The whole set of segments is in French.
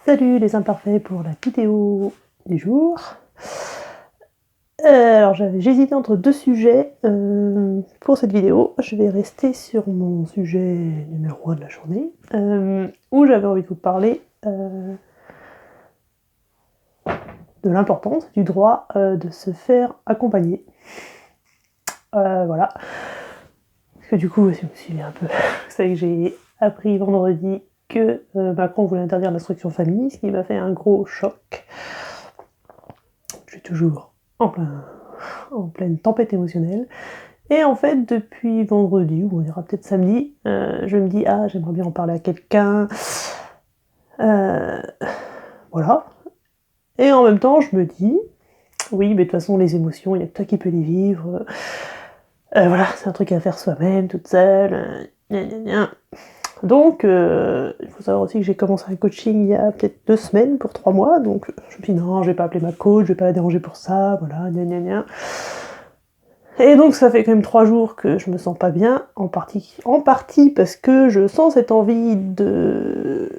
Salut les imparfaits pour la vidéo du jour. Alors j'hésitais entre deux sujets pour cette vidéo. Je vais rester sur mon sujet numéro 1 de la journée, où j'avais envie de vous parler de l'importance du droit de se faire accompagner. Voilà. Parce que du coup, si vous me suivez un peu, vous savez que j'ai appris vendredi que Macron voulait interdire l'instruction famille, ce qui m'a fait un gros choc. Je suis toujours en pleine tempête émotionnelle. Et en fait, depuis vendredi, ou on dira peut-être samedi, je me dis « Ah, j'aimerais bien en parler à quelqu'un. » Voilà. Et en même temps, je me dis « Oui, mais de toute façon, les émotions, il n'y a que toi qui peux les vivre. Voilà, c'est un truc à faire soi-même, toute seule. Gna gna gna. » Donc, il faut savoir aussi que j'ai commencé un coaching il y a peut-être 2 semaines pour 3 mois, donc je me dis non, je vais pas appeler ma coach, je vais pas la déranger pour ça, voilà, gna gna gna. Et donc ça fait quand même 3 jours que je me sens pas bien, en partie parce que je sens cette envie d'être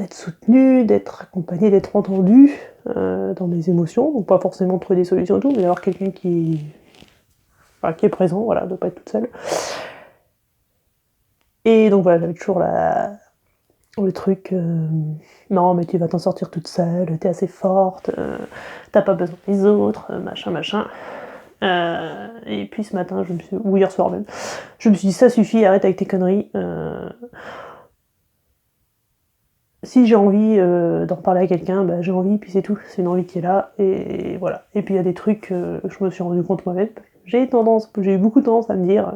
soutenue, d'être accompagnée, d'être entendue dans mes émotions, donc pas forcément trouver des solutions et tout, mais d'avoir quelqu'un qui est présent, voilà, de pas être toute seule. Et donc voilà, j'avais toujours le truc, non mais tu vas t'en sortir toute seule, t'es assez forte, t'as pas besoin des autres, machin. Et puis ce matin, ou hier soir même, je me suis dit ça suffit, arrête avec tes conneries. Si j'ai envie d'en parler à quelqu'un, bah j'ai envie, puis c'est tout, c'est une envie qui est là, et voilà. Et puis il y a des trucs que je me suis rendu compte moi-même. J'ai eu beaucoup tendance à me dire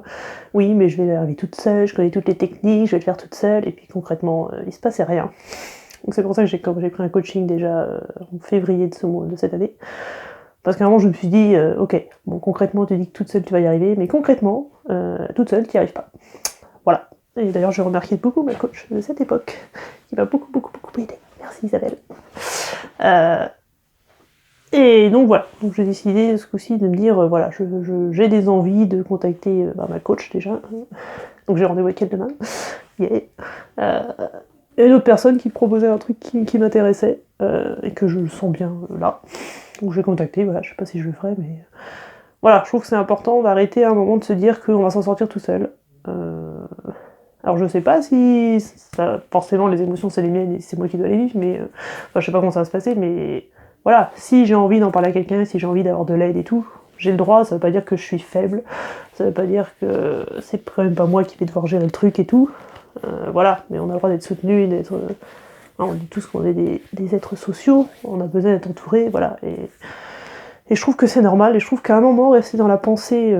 oui, mais je vais y arriver toute seule, je connais toutes les techniques, je vais le faire toute seule, et puis concrètement, il se passait rien. Donc c'est pour ça que j'ai pris un coaching déjà en février de cette année. Parce qu'à un moment, je me suis dit, ok, bon, concrètement, tu dis que toute seule tu vas y arriver, mais concrètement, toute seule, tu n'y arrives pas. Voilà. Et d'ailleurs, je remercie beaucoup ma coach de cette époque, qui m'a beaucoup aidé. Merci Isabelle. Et donc voilà, donc j'ai décidé ce coup-ci de me dire, voilà, j'ai des envies de contacter ma coach déjà, donc j'ai rendez-vous avec elle demain, yeah. Et une autre personne qui proposait un truc qui m'intéressait, et que je sens bien là, donc je vais contacter, voilà, je sais pas si je le ferai, mais voilà, je trouve que c'est important d'arrêter à un moment de se dire qu'on va s'en sortir tout seul. Alors je sais pas si forcément les émotions c'est les miennes et c'est moi qui dois les vivre, mais enfin, je sais pas comment ça va se passer, mais voilà, si j'ai envie d'en parler à quelqu'un, si j'ai envie d'avoir de l'aide et tout, j'ai le droit, ça veut pas dire que je suis faible, ça veut pas dire que c'est quand même pas moi qui vais devoir gérer le truc et tout, voilà, mais on a le droit d'être soutenu et d'être... on dit tous qu'on est des êtres sociaux, on a besoin d'être entouré, voilà, et je trouve que c'est normal, et je trouve qu'à un moment, rester dans la pensée...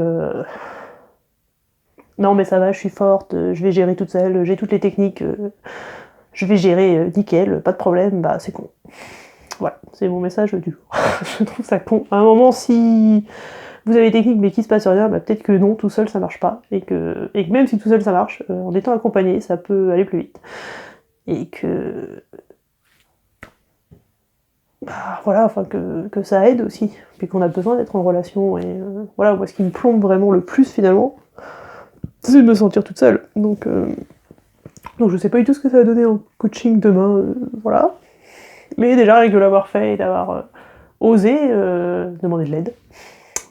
non mais ça va, je suis forte, je vais gérer toute seule, j'ai toutes les techniques, je vais gérer nickel, pas de problème, bah c'est con. Voilà, c'est mon message du jour. Je trouve ça con. À un moment, si vous avez des techniques mais qu'il se passe rien, bah peut-être que non, tout seul ça marche pas, et que même si tout seul ça marche, en étant accompagné, ça peut aller plus vite. Et que... bah voilà, enfin que ça aide aussi, puis qu'on a besoin d'être en relation, et voilà, moi ce qui me plombe vraiment le plus finalement, c'est de me sentir toute seule. Donc je sais pas du tout ce que ça va donner en coaching demain, voilà. Mais déjà, avec de l'avoir fait et d'avoir osé demander de l'aide,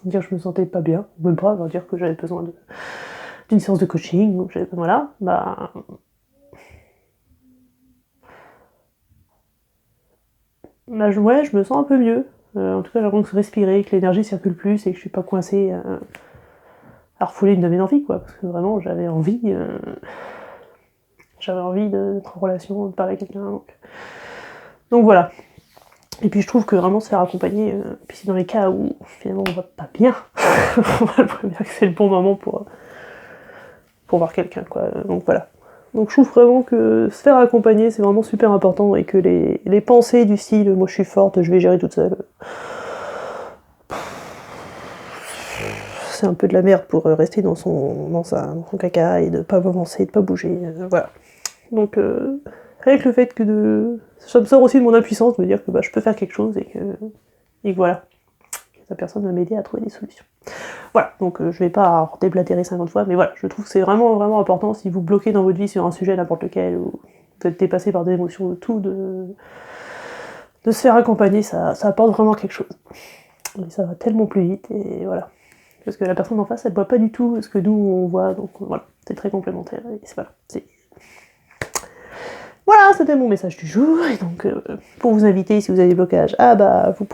dire que je me sentais pas bien, même pas, dire que j'avais besoin d'une séance de coaching, donc voilà, bah... ouais, je me sens un peu mieux. En tout cas, j'ai l'impression de respirer, que l'énergie circule plus et que je suis pas coincée à refouler une de mes envies, quoi. Parce que vraiment, j'avais envie d'être en relation, de parler à quelqu'un. Donc voilà. Et puis je trouve que vraiment se faire accompagner, puis c'est dans les cas où finalement on va pas bien, on va le dire que c'est le bon moment pour voir quelqu'un, quoi. Donc voilà. Donc je trouve vraiment que se faire accompagner c'est vraiment super important, et que les pensées du style moi je suis forte, je vais gérer toute seule, c'est un peu de la merde pour rester dans son caca et de pas avancer, de pas bouger, voilà. Donc avec le fait que ça me sort aussi de mon impuissance, de me dire que je peux faire quelque chose, et que voilà, la personne va m'aider à trouver des solutions. Voilà, donc je vais pas déblatérer 50 fois, mais voilà, je trouve que c'est vraiment important, si vous bloquez dans votre vie sur un sujet n'importe lequel, ou d'être dépassé par des émotions, de tout, de se faire accompagner, ça apporte vraiment quelque chose. Et ça va tellement plus vite, et voilà. Parce que la personne en face, elle voit pas du tout ce que nous, on voit, donc voilà, c'est très complémentaire, et c'est voilà. Voilà, c'était mon message du jour, et donc pour vous inviter, si vous avez des blocages, à vous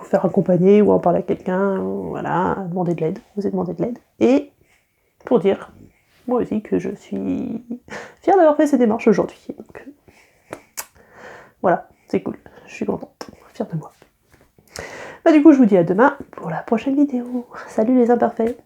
faire accompagner, ou à en parler à quelqu'un, voilà, à demander de l'aide, vous avez demandé de l'aide, et pour dire, moi aussi, que je suis fière d'avoir fait ces démarches aujourd'hui, donc voilà, c'est cool, je suis contente, fière de moi. Du coup, je vous dis à demain pour la prochaine vidéo. Salut les imparfaits!